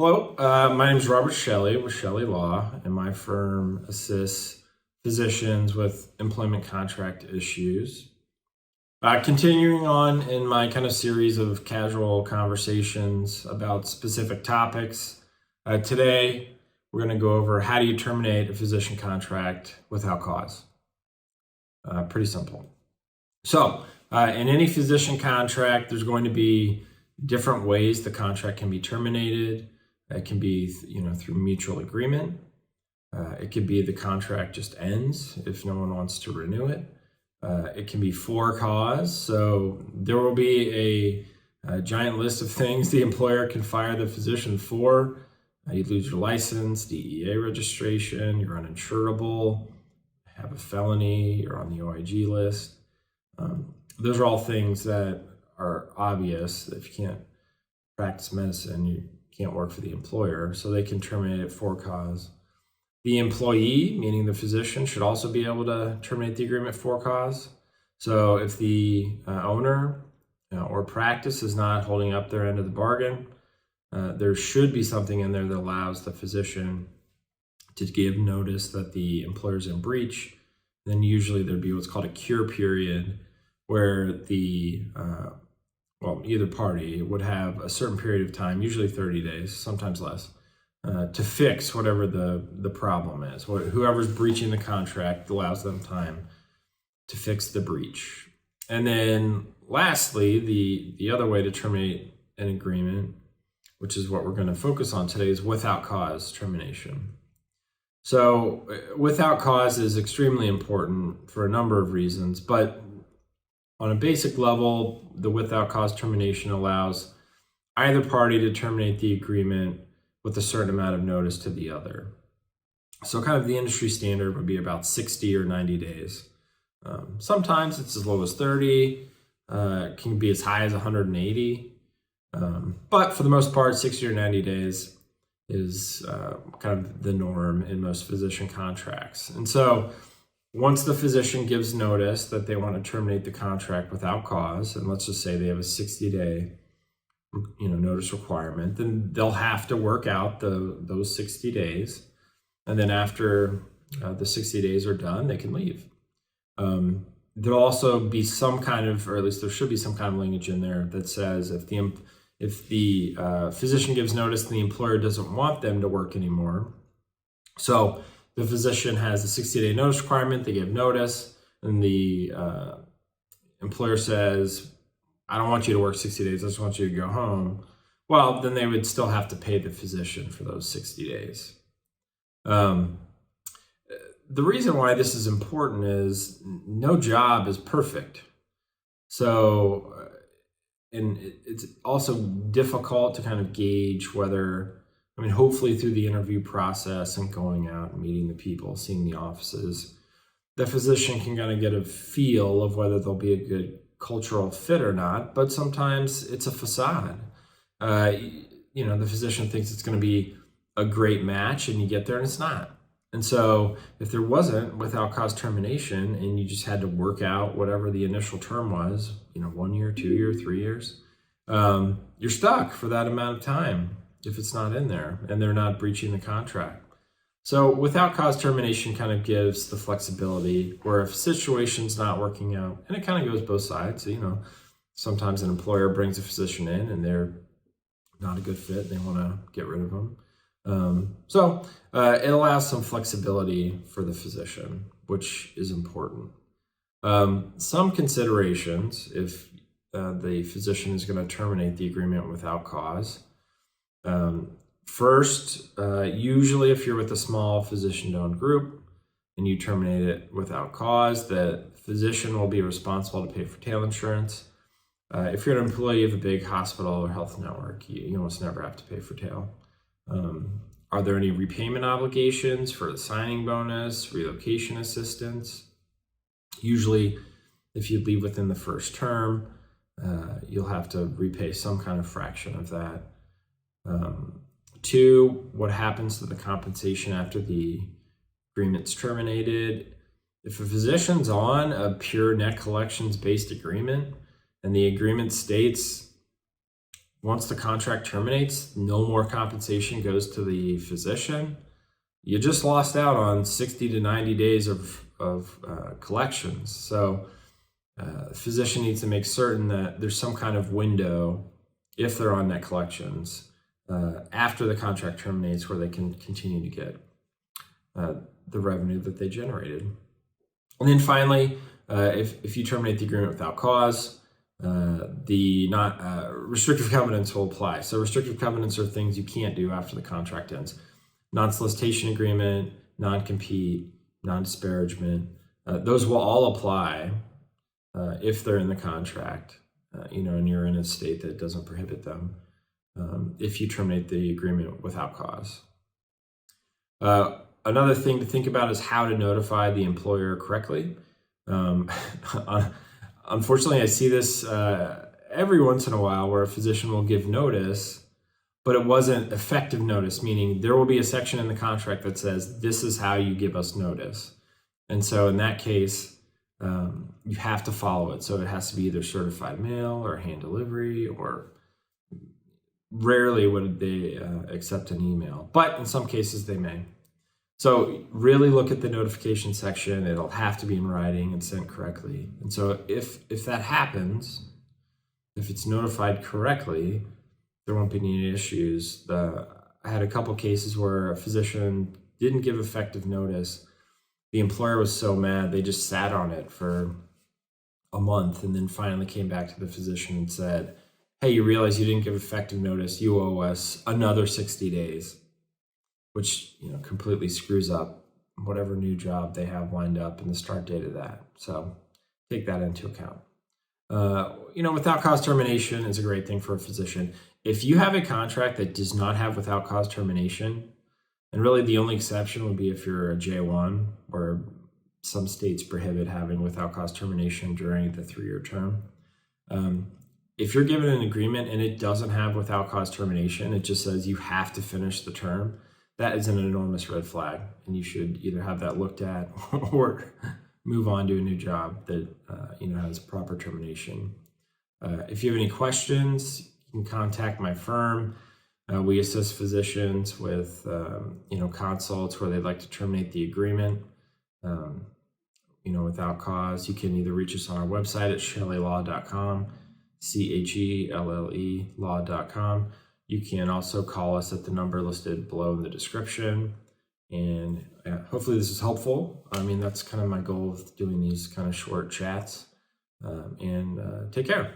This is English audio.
Hello, my name is Robert Shelley with Chelle Law, and my firm assists physicians with employment contract issues. Continuing on in my kind of series of casual conversations about specific topics, today we're going to go over how do you terminate a physician contract without cause. Pretty simple. So, in any physician contract, there's going to be different ways the contract can be terminated. It can be, through mutual agreement. It could be the contract just ends if no one wants to renew it. It can be for cause. So there will be a giant list of things the employer can fire the physician for. You lose your license, DEA registration, you're uninsurable, have a felony, you're on the OIG list. Those are all things that are obvious. If you can't practice medicine, you can't work for the employer, so they can terminate it for cause. The employee, meaning the physician, should also be able to terminate the agreement for cause. So if the owner or practice is not holding up their end of the bargain, there should be something in there that allows the physician to give notice that the employer's in breach. Then usually there'd be what's called a cure period, where the either party would have a certain period of time, usually 30 days, sometimes less, to fix whatever the problem is. Whoever's breaching the contract allows them time to fix the breach. And then lastly, the other way to terminate an agreement, which is what we're going to focus on today, is without cause termination. So without cause is extremely important for a number of reasons, but on a basic level, the without cause termination allows either party to terminate the agreement with a certain amount of notice to the other. So kind of the industry standard would be about 60 or 90 days. Sometimes it's as low as 30, can be as high as 180. But for the most part, 60 or 90 days is kind of the norm in most physician contracts. And so once the physician gives notice that they want to terminate the contract without cause, and let's just say they have a 60-day notice requirement, then they'll have to work out those 60 days. And then after the 60 days are done, they can leave. There'll also be some kind of, or at least there should be some kind of language in there that says if the physician gives notice and the employer doesn't want them to work anymore, so the physician has a 60-day notice requirement, they give notice, and the employer says, I don't want you to work 60 days, I just want you to go home. Well, then they would still have to pay the physician for those 60 days. The reason why this is important is no job is perfect. So, and it's also difficult to kind of gauge whether, hopefully through the interview process and going out and meeting the people, seeing the offices, the physician can kind of get a feel of whether they'll be a good cultural fit or not. But sometimes it's a facade. The physician thinks it's going to be a great match, and you get there and it's not. And so if there wasn't without cause termination and you just had to work out whatever the initial term was, 1 year, 2 year, 3 years, you're stuck for that amount of time if it's not in there and they're not breaching the contract. So without cause termination kind of gives the flexibility where if situation's not working out, and it kind of goes both sides, sometimes an employer brings a physician in and they're not a good fit, they want to get rid of them. So it allows some flexibility for the physician, which is important. Some considerations if the physician is going to terminate the agreement without cause. First, usually if you're with a small physician-owned group and you terminate it without cause, the physician will be responsible to pay for tail insurance. If you're an employee of a big hospital or health network, you almost never have to pay for tail. Are there any repayment obligations for the signing bonus, relocation assistance? Usually, if you leave within the first term, you'll have to repay some kind of fraction of that. 2, what happens to the compensation after the agreement's terminated? If a physician's on a pure net collections based agreement and the agreement states once the contract terminates, no more compensation goes to the physician. You just lost out on 60 to 90 days of collections. So the physician needs to make certain that there's some kind of window, if they're on net collections, after the contract terminates, where they can continue to get the revenue that they generated. And then finally, if you terminate the agreement without cause, the restrictive covenants will apply. So restrictive covenants are things you can't do after the contract ends. Non-solicitation agreement, non-compete, non-disparagement, those will all apply if they're in the contract, and you're in a state that doesn't prohibit them, if you terminate the agreement without cause. Another thing to think about is how to notify the employer correctly. Unfortunately, I see this every once in a while where a physician will give notice, but it wasn't effective notice, meaning there will be a section in the contract that says, this is how you give us notice. And so in that case, you have to follow it. So it has to be either certified mail or hand delivery, or rarely would they accept an email, but in some cases they may. So really look at the notification section. It'll have to be in writing and sent correctly. And so if that happens, if it's notified correctly, there won't be any issues. I had a couple cases where a physician didn't give effective notice. The employer was so mad, they just sat on it for a month and then finally came back to the physician and said, hey, you realize you didn't give effective notice. You owe us another 60 days, which completely screws up whatever new job they have lined up and the start date of that. So take that into account. Without cause termination is a great thing for a physician. If you have a contract that does not have without cause termination, and really the only exception would be if you're a J1, where some states prohibit having without cause termination during the 3-year term. If you're given an agreement and it doesn't have without cause termination, it just says you have to finish the term, that is an enormous red flag, and you should either have that looked at or move on to a new job that has proper termination. If you have any questions, you can contact my firm. We assist physicians with consults where they'd like to terminate the agreement without cause. You can either reach us on our website at chellelaw.com, CHELLE law.com. You can also call us at the number listed below in the description. And hopefully this is helpful. I mean, that's kind of my goal with doing these kind of short chats. And take care.